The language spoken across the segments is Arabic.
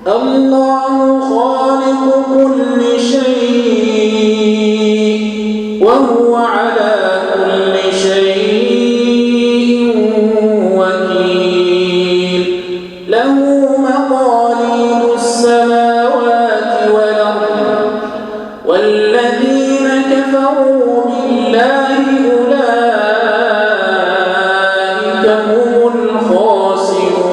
الله خالق كل شيء وهو على كل شيء وكيل له مقاليد السماوات والأرض والذين كفروا بالله أولئك هم الخاسرون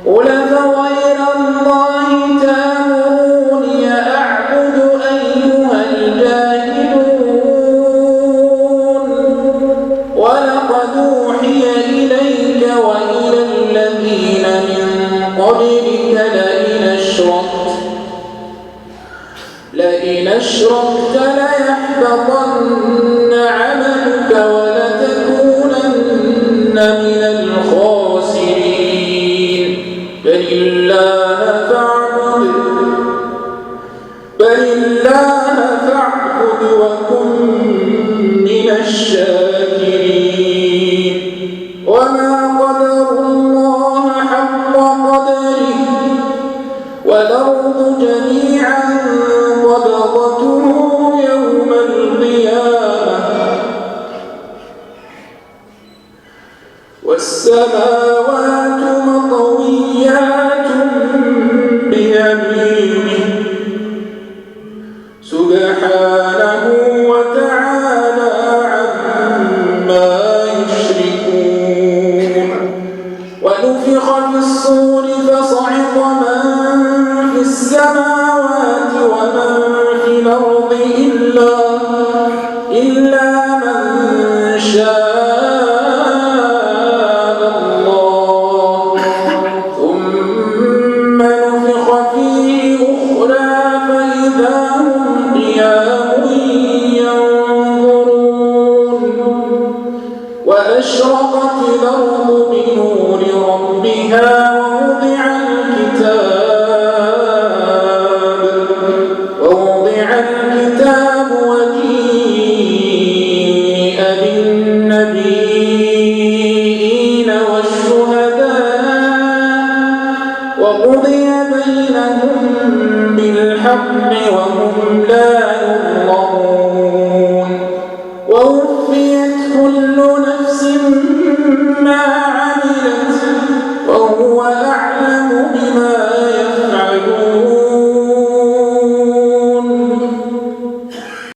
قل فغير الله تأمروني أعبد أيها الجاهلون ولقد أوحي إليك وإلى الذين من قبلك لئن أشركت ليحبطن عملك ولتكونن من الخاسرين بل الله فاعبد وكن من الشاكرين وما قدروا الله حق قدره والأرض جميعا قبضته يوم القيامة والسماوات مطويات بيمينه سبحانه وتعالى عما يشركون ونفخ في الصور فصعق من في السماوات ومن في الأرض إلا من شاء الله ثم نفخ فيه أخرى فإذا هم قيام ينظرون وأشرقت الأرض بنور ربها ووضع الكتاب وجيء بالنبيين والشهداء وقضي بينهم بالحق وهم لا يظلمون